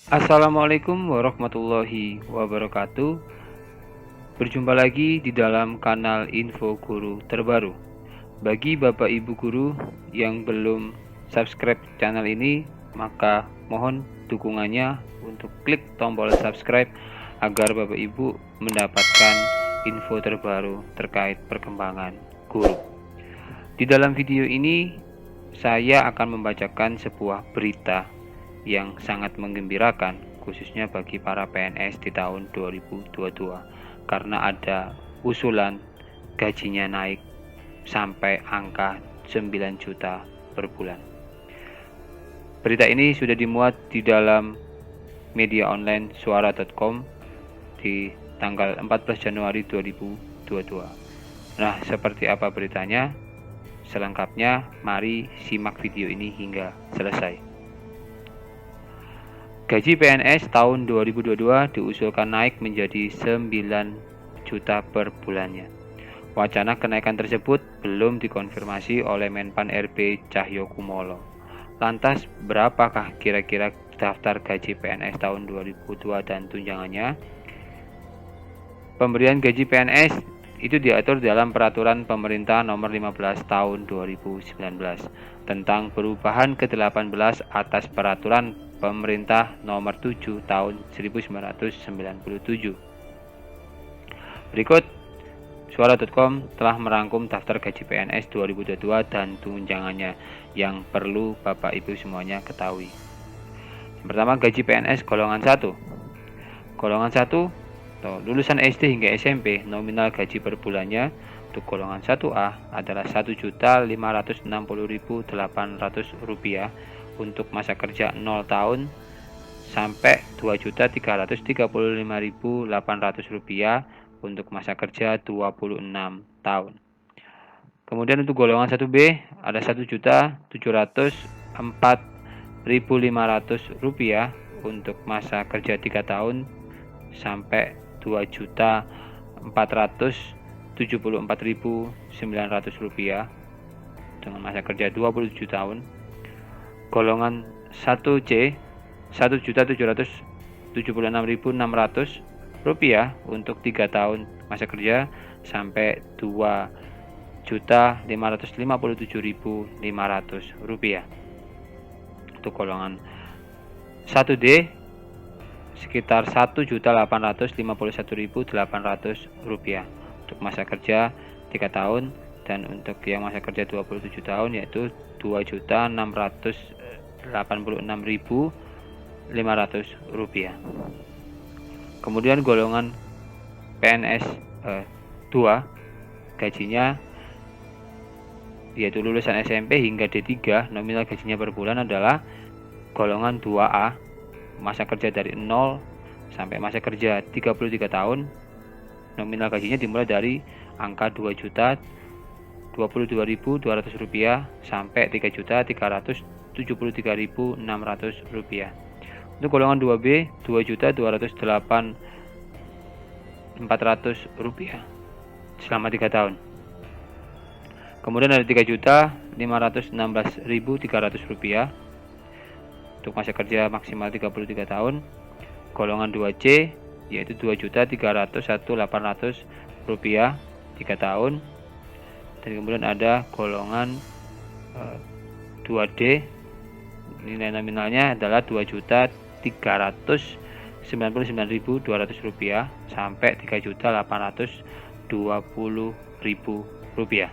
Assalamualaikum warahmatullahi wabarakatuh. Berjumpa lagi di dalam kanal Info Guru terbaru. Bagi Bapak Ibu guru yang belum subscribe channel ini, maka mohon dukungannya untuk klik tombol subscribe agar Bapak Ibu mendapatkan info terbaru terkait perkembangan guru. Di dalam video ini, saya akan membacakan sebuah berita yang sangat menggembirakan khususnya bagi para PNS di tahun 2022 karena ada usulan gajinya naik sampai angka 9 juta per bulan. Berita ini sudah dimuat di dalam media online suara.com di tanggal 14 Januari 2022. Nah, seperti apa beritanya? Selengkapnya mari simak video ini hingga selesai. Gaji PNS tahun 2022 diusulkan naik menjadi 9 juta per bulannya. Wacana kenaikan tersebut belum dikonfirmasi oleh Menpan RB Cahyokumolo. Lantas, berapakah kira-kira daftar gaji PNS tahun 2022 dan tunjangannya? Pemberian gaji PNS itu diatur dalam Peraturan Pemerintah Nomor 15 Tahun 2019 tentang perubahan ke-18 atas Peraturan Pemerintah Nomor 7 Tahun 1997. Berikut suara.com telah merangkum daftar gaji PNS 2022 dan tunjangannya yang perlu Bapak Ibu semuanya ketahui. Yang pertama, gaji PNS golongan 1. Golongan 1 atau lulusan SD hingga SMP, nominal gaji per bulannya untuk golongan 1A adalah Rp1.560.800 untuk masa kerja 0 tahun sampai Rp2.335.800 untuk masa kerja 26 tahun. Kemudian untuk golongan 1B ada Rp1.704.500 untuk masa kerja 3 tahun sampai Rp2.474.900 dengan masa kerja 27 tahun. Golongan 1C Rp1.776.600 untuk 3 tahun masa kerja sampai Rp2.557.500. Untuk golongan 1D sekitar Rp1.851.800 untuk masa kerja 3 tahun, dan untuk yang masa kerja 27 tahun yaitu Rp2.686.500. Kemudian golongan PNS 2 gajinya yaitu lulusan SMP hingga D3, nominal gajinya per bulan adalah golongan 2A, masa kerja dari 0 sampai masa kerja 33 tahun, nominal gajinya dimulai dari angka Rp2.022.200 sampai Rp3.373.600. Untuk golongan 2B Rp2.208.400 selama 3 tahun. Kemudian ada Rp3.516.300 untuk masa kerja maksimal 33 tahun. Golongan 2C yaitu Rp2.301.800 3 tahun. Dan kemudian ada golongan 2D, nilai nominalnya adalah Rp2.399.200 sampai Rp3.820.000.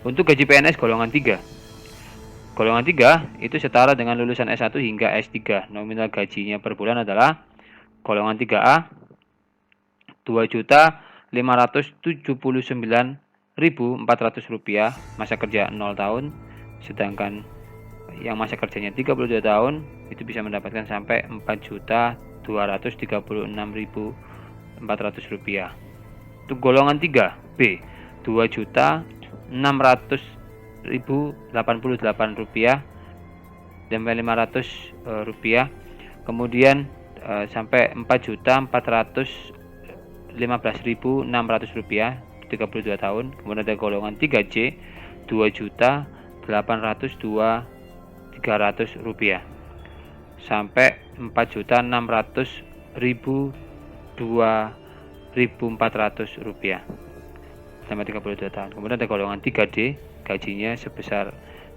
Untuk gaji PNS golongan 3. Golongan 3 itu setara dengan lulusan S1 hingga S3. Nominal gajinya per bulan adalah golongan 3A Rp2.579.400 masa kerja 0 tahun, sedangkan yang masa kerjanya 32 tahun itu bisa mendapatkan sampai Rp4.236.400. Untuk golongan 3B Rp2.600.088 sampai Rp500, kemudian sampai Rp4.415.600 32 tahun. Kemudian ada golongan 3C Rp2.802.300. sampai 4.600.000 rupiah selama 32 tahun. Kemudian ada golongan 3D, gajinya sebesar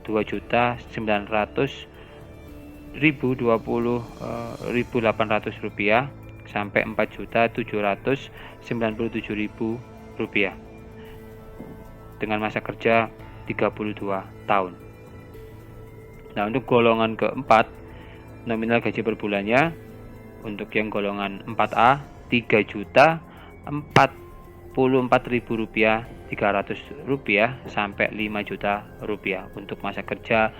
2.900.000 rupiah sampai 4.797.000 rupiah dengan masa kerja 32 tahun. Nah, untuk golongan keempat, nominal gaji per bulannya untuk yang golongan 4A 3.044.000 rupiah 300 rupiah sampai 5 juta rupiah untuk masa kerja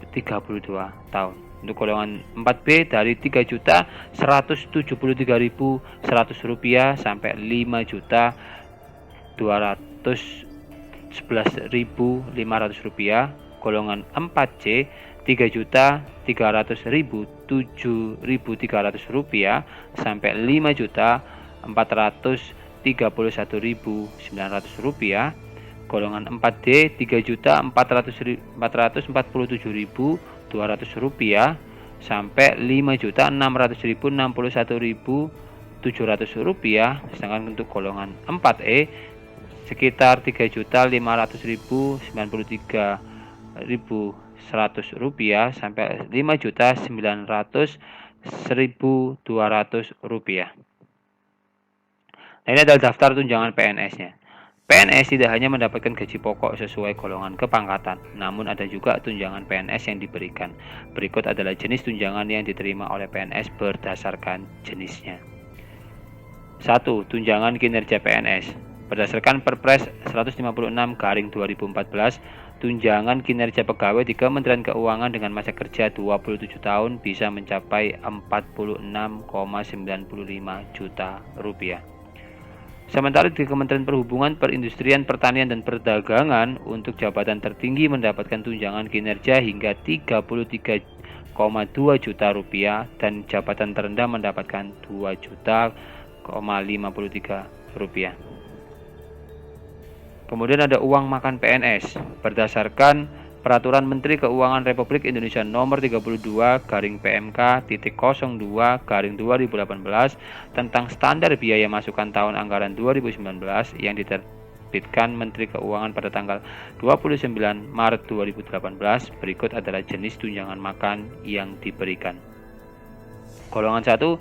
32 tahun. Untuk golongan 4B dari 3.173.100 rupiah sampai 5.211.500 rupiah. Golongan 4C 3.300.000 rupiah sampai 5.431.900 rupiah. Golongan 4D 3.447.200 rupiah sampai 5.661.061.700 rupiah. Sedangkan untuk golongan 4E sekitar 3.593.100 rupiah sampai 5.900.1.200 rupiah. Nah, ini adalah daftar tunjangan PNS-nya. PNS tidak hanya mendapatkan gaji pokok sesuai golongan kepangkatan, namun ada juga tunjangan PNS yang diberikan. Berikut adalah jenis tunjangan yang diterima oleh PNS berdasarkan jenisnya. 1. Tunjangan kinerja PNS. Berdasarkan Perpres 156/2014, tunjangan kinerja pegawai di Kementerian Keuangan dengan masa kerja 27 tahun bisa mencapai 46,95 juta rupiah. Sementara di Kementerian Perhubungan, Perindustrian, Pertanian, dan Perdagangan untuk jabatan tertinggi mendapatkan tunjangan kinerja hingga 33,2 juta rupiah dan jabatan terendah mendapatkan 2,53 juta rupiah. Kemudian ada uang makan PNS. Berdasarkan Peraturan Menteri Keuangan Republik Indonesia Nomor 32/PMK.02/2018 tentang standar biaya masukan tahun anggaran 2019 yang diterbitkan Menteri Keuangan pada tanggal 29 Maret 2018, berikut adalah jenis tunjangan makan yang diberikan. Golongan 1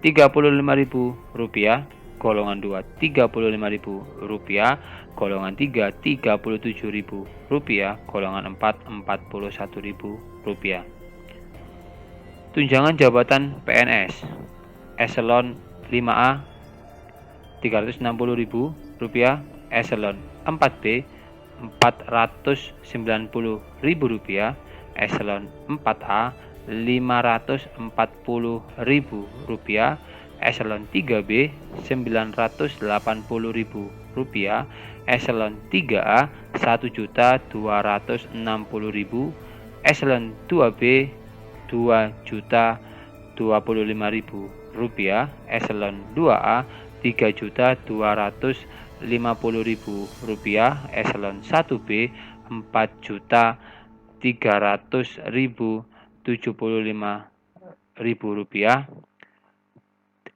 Rp35.000, golongan 2 Rp35.000, golongan 3 Rp37.000, golongan 4 Rp41.000. Tunjangan jabatan PNS Eselon 5A Rp360.000, Eselon 4B Rp490.000, Eselon 4A Rp540.000, Eselon 3B Rp980.000, Eselon 3A Rp1.260.000, Eselon 2B Rp2.025.000, Eselon 2A Rp3.250.000, Eselon 1B Rp4.375.000,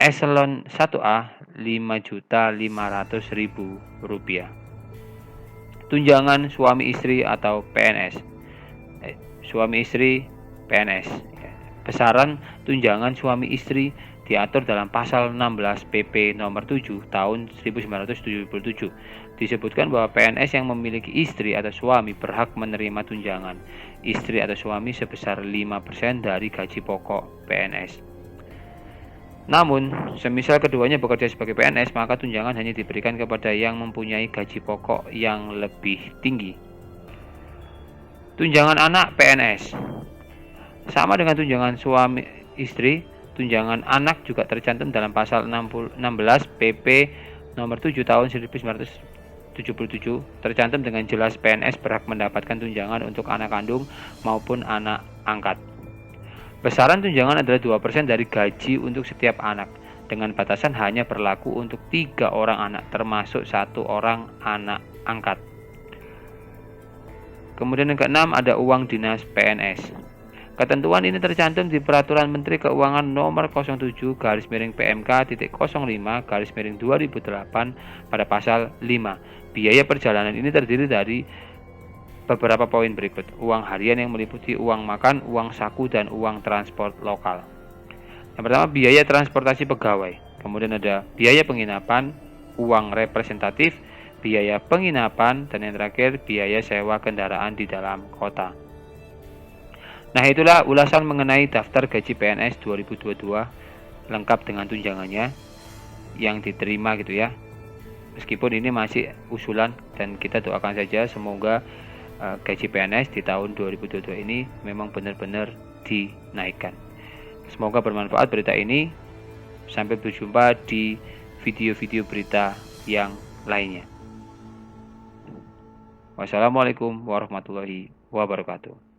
Eselon 1A Rp5.500.000. Tunjangan suami istri atau PNS. Suami istri PNS. Besaran tunjangan suami istri diatur dalam pasal 16 PP nomor 7 tahun 1977. Disebutkan bahwa PNS yang memiliki istri atau suami berhak menerima tunjangan istri atau suami sebesar 5% dari gaji pokok PNS. Namun, semisal keduanya bekerja sebagai PNS, maka tunjangan hanya diberikan kepada yang mempunyai gaji pokok yang lebih tinggi. Tunjangan anak PNS. Sama dengan tunjangan suami istri, tunjangan anak juga tercantum dalam pasal 16 PP nomor 7 tahun 1977, tercantum dengan jelas PNS berhak mendapatkan tunjangan untuk anak kandung maupun anak angkat. Besaran tunjangan adalah 2% dari gaji untuk setiap anak, dengan batasan hanya berlaku untuk 3 orang anak, termasuk 1 orang anak angkat. Kemudian yang keenam ada uang dinas PNS. Ketentuan ini tercantum di Peraturan Menteri Keuangan Nomor 07/PMK.05/2008 pada pasal 5. Biaya perjalanan ini terdiri dari beberapa poin berikut. Uang harian yang meliputi uang makan, uang saku, dan uang transport lokal. Yang pertama, biaya transportasi pegawai. Kemudian ada biaya penginapan, uang representatif, biaya penginapan, dan yang terakhir biaya sewa kendaraan di dalam kota. Nah, itulah ulasan mengenai daftar gaji PNS 2022 lengkap dengan tunjangannya yang diterima gitu ya. Meskipun ini masih usulan dan kita doakan saja semoga gaji PNS di tahun 2022 ini memang benar-benar dinaikkan. Semoga bermanfaat berita ini. Sampai berjumpa di video-video berita yang lainnya. Wassalamualaikum warahmatullahi wabarakatuh.